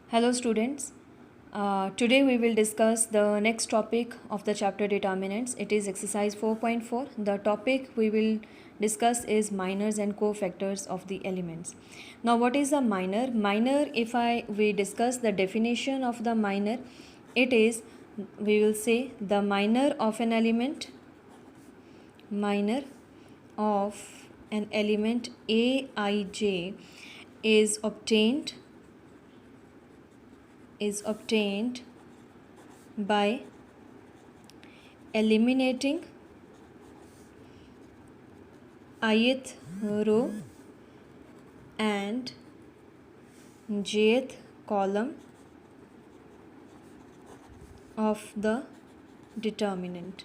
Hello students. Today we will discuss the next topic of the chapter determinants. It is exercise 4.4. The topic we will discuss is minors and cofactors of the elements. Now what is a minor? Minor, if we discuss the definition of the minor, it is, we will say, the minor of an element Aij is obtained by eliminating ith row and jth column of the determinant.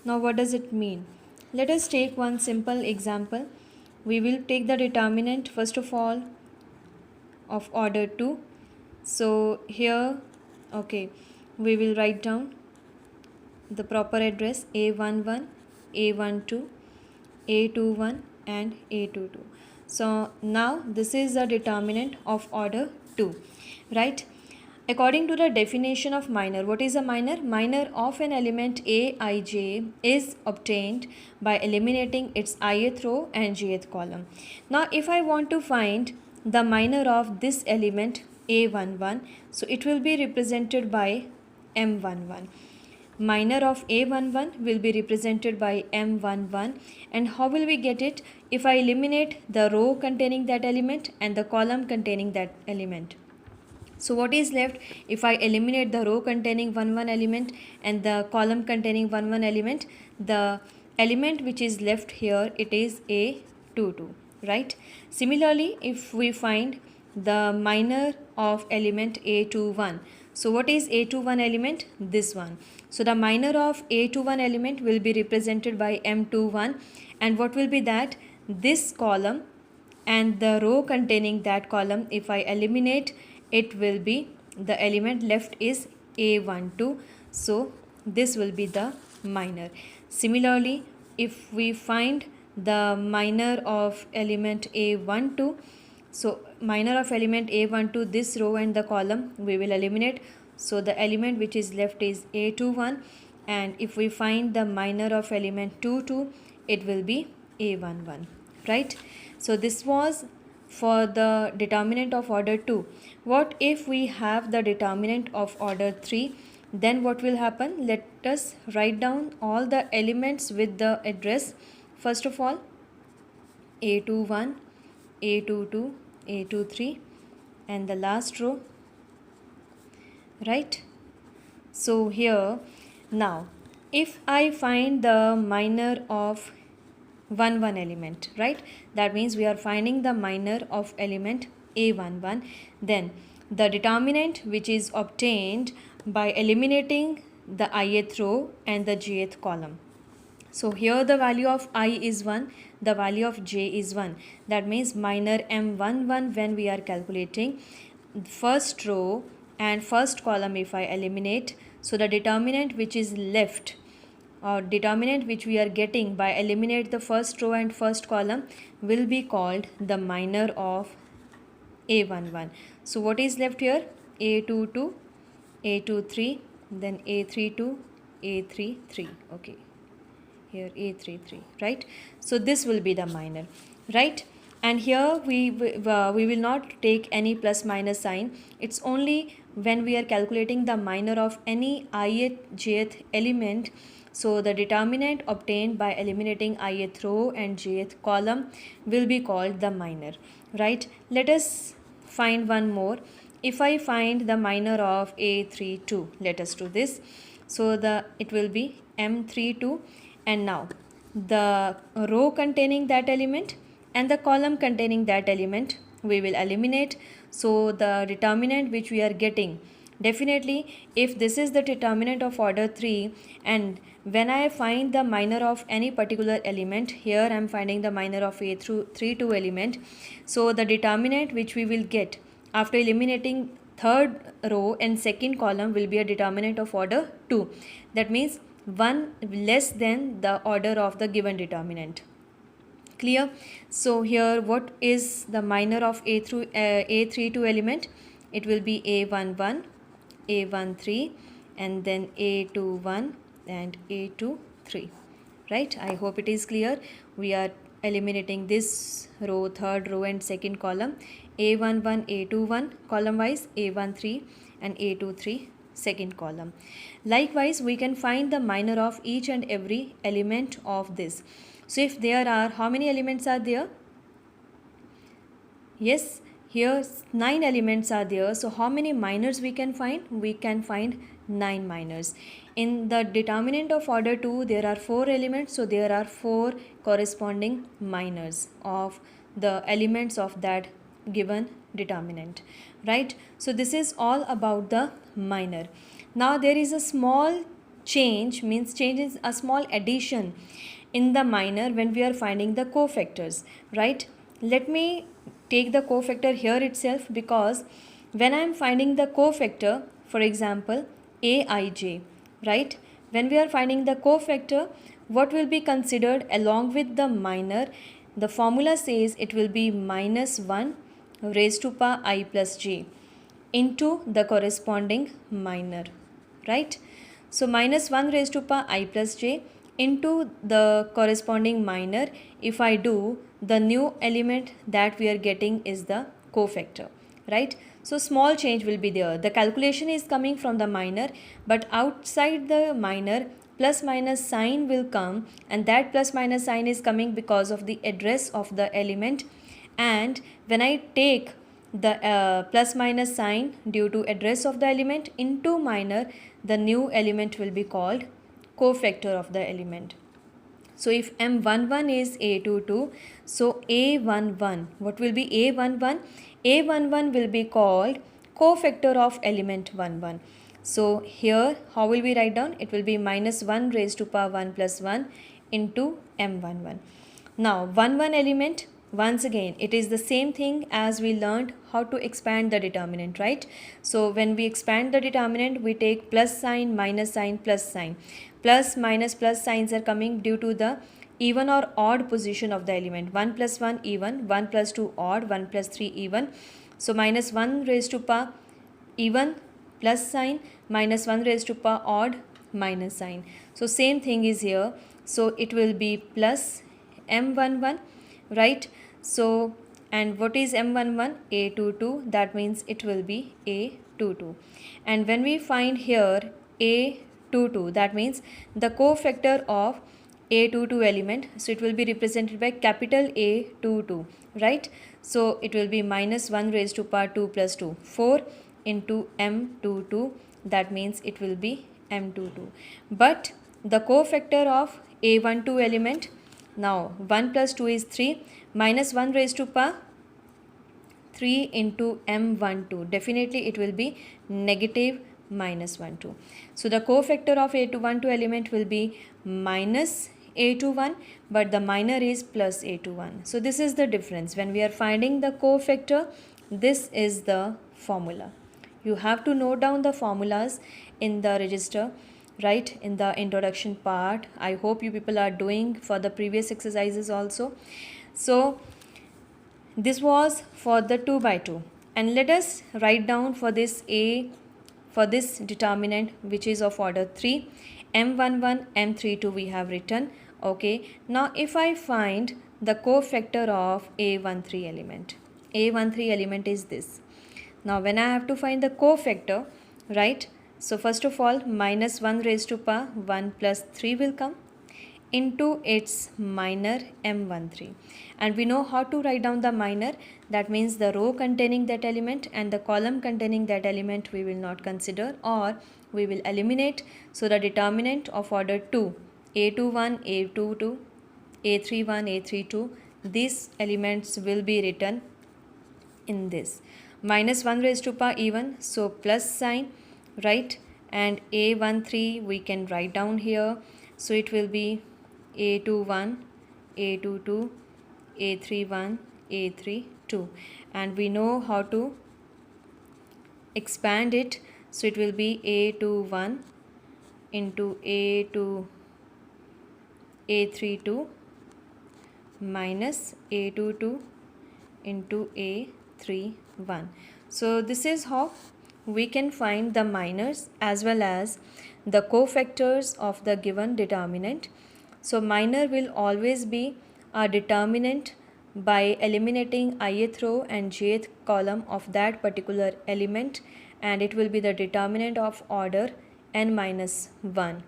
Now what does it mean? Let us take one simple example. We will take the determinant first of all of order 2. So here, we will write down the proper address A11, A12, A21 and A22. So now this is the determinant of order 2, right? According to the definition of minor, what is a minor? Minor of an element Aij is obtained by eliminating its ith row and jth column. Now if I want to find the minor of this element A11, so it will be represented by M11. Minor of A11 will be represented by M11. And how will we get it? If I eliminate the row containing that element and the column containing that element. So what is left if I eliminate the row containing 1 element and the column containing 1 element? The element which is left here, it is A22, right? Similarly, if we find the minor of element A21, so what is A21 element? This one. So the minor of A21 element will be represented by M21, and what will be that? This column and the row containing that column. If I eliminate, it will be, the element left is A12, so this will be the minor. Similarly, if we find the minor of element A12, so minor of element A12, this row and the column we will eliminate, so the element which is left is A21. And if we find the minor of element 22, it will be A11, right? So this was for the determinant of order 2. What if we have the determinant of order 3? Then what will happen? Let us write down all the elements with the address. First of all, A21, A22, A23 and the last row, right? So here, now if I find the minor of 1 element, right? That means we are finding the minor of element A11. Then the determinant which is obtained by eliminating the ith row and the jth column. So here the value of I is 1, the value of j is 1. That means minor M11, when we are calculating first row and first column, if I eliminate, so the determinant which is left, or determinant which we are getting by eliminate the first row and first column, will be called the minor of A11. So what is left here? A22, A23, then A32, A33. Okay, here A33, right? So this will be the minor, right? And here we will not take any plus minus sign. It's only when we are calculating the minor of any ith jth element. So the determinant obtained by eliminating ith row and jth column will be called the minor, right? Let us find one more. If I find the minor of A32, let us do this. So it will be M32, and now the row containing that element and the column containing that element we will eliminate. So the determinant which we are getting, definitely if this is the determinant of order 3, and when I find the minor of any particular element, here I am finding the minor of A32 element, so the determinant which we will get after eliminating third row and second column will be a determinant of order 2. That means one less than the order of the given determinant. Clear? So here what is the minor of A32 element? it will be A11, A13, and then A21 and A23, right? I hope it is clear. We are eliminating this row, third row and second column, A11, A21 column wise, A13 and A23 second column. Likewise, we can find the minor of each and every element of this. So if there are, how many elements are there? Yes, here 9 elements are there. So how many minors we can find? We can find 9 minors. In the determinant of order 2, there are 4 elements. So there are 4 corresponding minors of the elements of that given determinant, right? So this is all about the minor. Now there is a small change, means change is a small addition in the minor when we are finding the cofactors, right? Let me take the cofactor here itself, because when I am finding the cofactor, for example Aij, right, when we are finding the cofactor, what will be considered along with the minor? The formula says it will be minus 1 raised to power I plus j into the corresponding minor, right? So minus 1 raised to power I plus j into the corresponding minor. If I do, the new element that we are getting is the cofactor, right? So small change will be there. The calculation is coming from the minor, but outside the minor, plus minus sign will come, and that plus minus sign is coming because of the address of the element. And when I take the plus minus sign due to address of the element into minor, the new element will be called cofactor of the element. So if M11 is A22, so A11, what will be A11? A11 will be called cofactor of element 11. So here, how will we write down? It will be minus 1 raised to power 1 plus 1 into M11. Now 11 element, once again it is the same thing as we learned how to expand the determinant, right? So when we expand the determinant, we take plus sign, minus sign, plus sign. Plus, minus, plus signs are coming due to the even or odd position of the element. 1 plus 1 even, 1 plus 2 odd, 1 plus 3 even. So minus 1 raised to power even plus sign, minus 1 raised to power odd minus sign. So same thing is here. So it will be plus M11, right? So, and what is M11? A22, that means it will be A22. And when we find here A22, that means the cofactor of A22 element, so it will be represented by capital A22, right? So it will be minus 1 raised to power 2 plus 2, 4 into M22, that means it will be M22. But the cofactor of A12 element, now 1 plus 2 is 3, minus 1 raised to power 3 into M12, definitely it will be negative minus 12. So the cofactor of A12 element will be minus A21, but the minor is plus A21. So this is the difference. When we are finding the cofactor, this is the formula. You have to note down the formulas in the register, right, in the introduction part. I hope you people are doing for the previous exercises also. So this was for the 2 by 2, and let us write down for this determinant which is of order 3, M11, M32 we have written. Okay, now if I find the cofactor of A13 element, A13 element is this. Now when I have to find the cofactor, right, so first of all minus 1 raised to power 1 plus 3 will come into its minor M13, and we know how to write down the minor. That means the row containing that element and the column containing that element we will not consider, or we will eliminate. So the determinant of order 2, A21, A22, A31, A32, these elements will be written in this. Minus 1 raised to power even, so plus sign, right, and A13 we can write down here. So it will be A21, A22, A31, A32, and we know how to expand it. So it will be A21 into A32 minus A22 into A 3, 1. So this is how we can find the minors as well as the cofactors of the given determinant. So minor will always be a determinant by eliminating ith row and jth column of that particular element, and it will be the determinant of order n minus 1.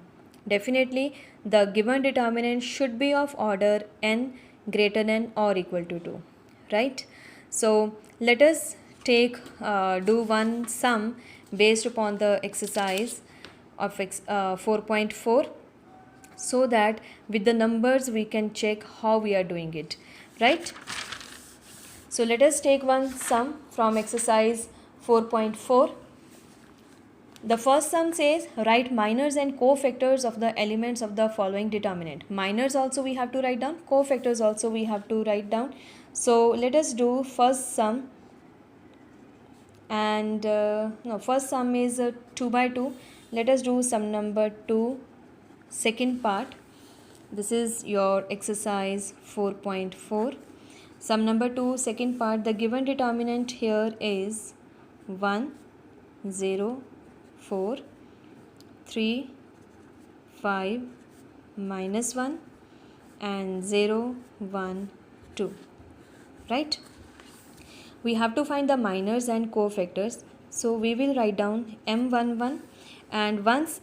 Definitely the given determinant should be of order n greater than or equal to 2, right? So let us do one sum based upon the exercise of 4.4, so that with the numbers we can check how we are doing it, right? So let us take one sum from exercise 4.4. The first sum says write minors and cofactors of the elements of the following determinant. Minors also we have to write down, cofactors also we have to write down. So let us do first sum, and first sum is 2 by 2. Let us do sum number 2, second part. This is your exercise 4.4. Sum number 2, second part. The given determinant here is 1, 0, 4, 3, 5, minus 1, and 0, 1, 2, right? We have to find the minors and cofactors. So we will write down M11, and once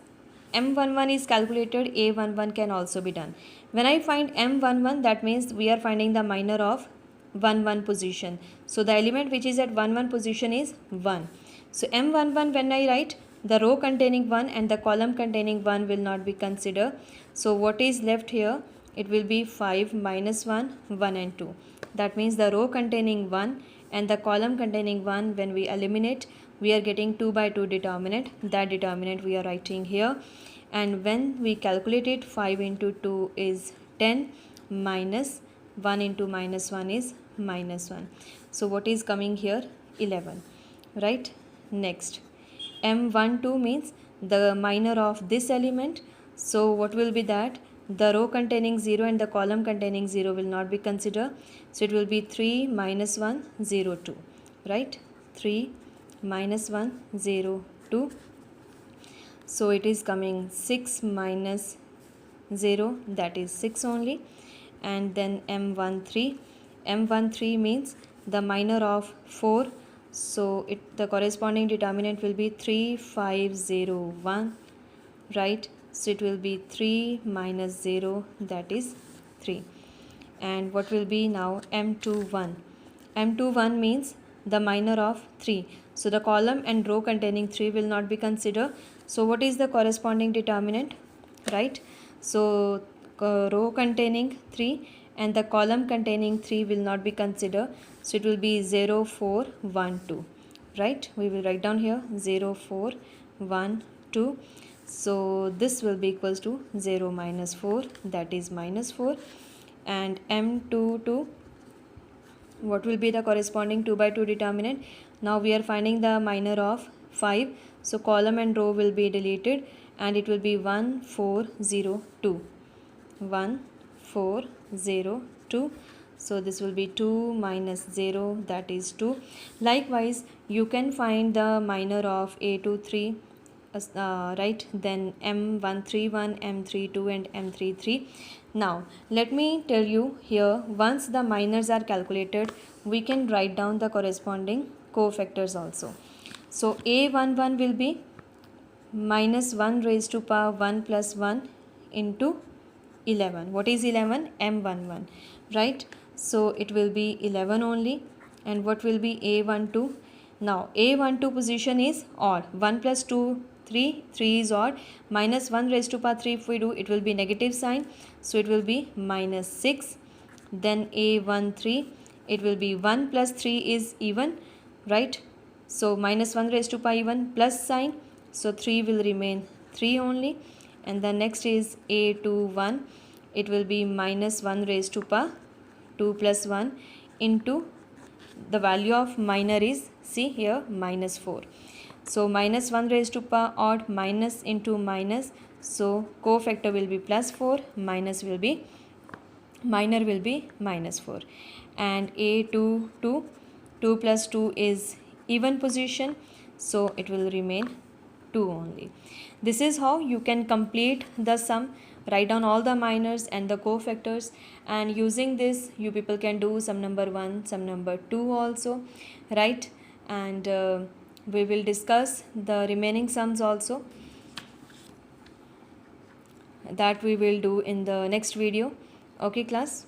M11 is calculated, A11 can also be done. When I find M11, that means we are finding the minor of 1 1 position. So the element which is at 1 1 position is 1. So M11, when I write, the row containing 1 and the column containing 1 will not be considered. So what is left here? It will be 5 minus 1, 1 and 2. That means the row containing 1 and the column containing 1, when we eliminate, we are getting 2 by 2 determinant. That determinant we are writing here. And when we calculate it, 5 into 2 is 10, minus 1 into minus 1 is minus 1. So what is coming here? 11, right? Next, M12 means the minor of this element. So what will be that? The row containing 0 and the column containing 0 will not be considered. So it will be 3 minus 1, 0, 2, right? 3 minus 1, 0, 2. So it is coming 6 minus 0, that is 6 only. And then M13. M13 means the minor of 4. So the corresponding determinant will be 3, 5, 0, 1, right? So it will be 3 minus 0, that is 3. And what will be now? M21. M21 means the minor of 3. So the column and row containing 3 will not be considered. So what is the corresponding determinant, right? So row containing 3 and the column containing 3 will not be considered. So it will be 0, 4, 1, 2, right? We will write down here 0, 4, 1, 2. So this will be equals to 0 minus 4, that is minus 4. And M22, what will be the corresponding 2 by 2 determinant? Now we are finding the minor of 5. So column and row will be deleted, and it will be 1, 4, 0, 2. 1, 4, 0, 2. So this will be 2 minus 0, that is 2. Likewise, you can find the minor of A23, right? Then M131, M32 and M33. Now let me tell you here, once the minors are calculated, we can write down the corresponding cofactors also. So A11 will be minus 1 raised to power 1 plus 1 into 11. What is 11? M11, right? So it will be 11 only. And what will be A12? Now A12 position is odd. 1 plus 2, 3, 3 is odd. Minus 1 raised to power 3, if we do, it will be negative sign. So it will be minus 6. Then A13, it will be 1 plus 3 is even, right? So minus 1 raised to power even plus sign. So 3 will remain 3 only. And the next is A21. It will be minus 1 raised to power 2 plus 1 into the value of minor is, see here, minus 4. So minus 1 raised to power odd, minus into minus. So cofactor will be plus 4, minor will be minus 4. And A22, 2 plus 2 is even position, so it will remain 2 only. This is how you can complete the sum. Write down all the minors and the cofactors, and using this you people can do sum number 1, sum number 2 also, right? And we will discuss the remaining sums also, that we will do in the next video. Okay class.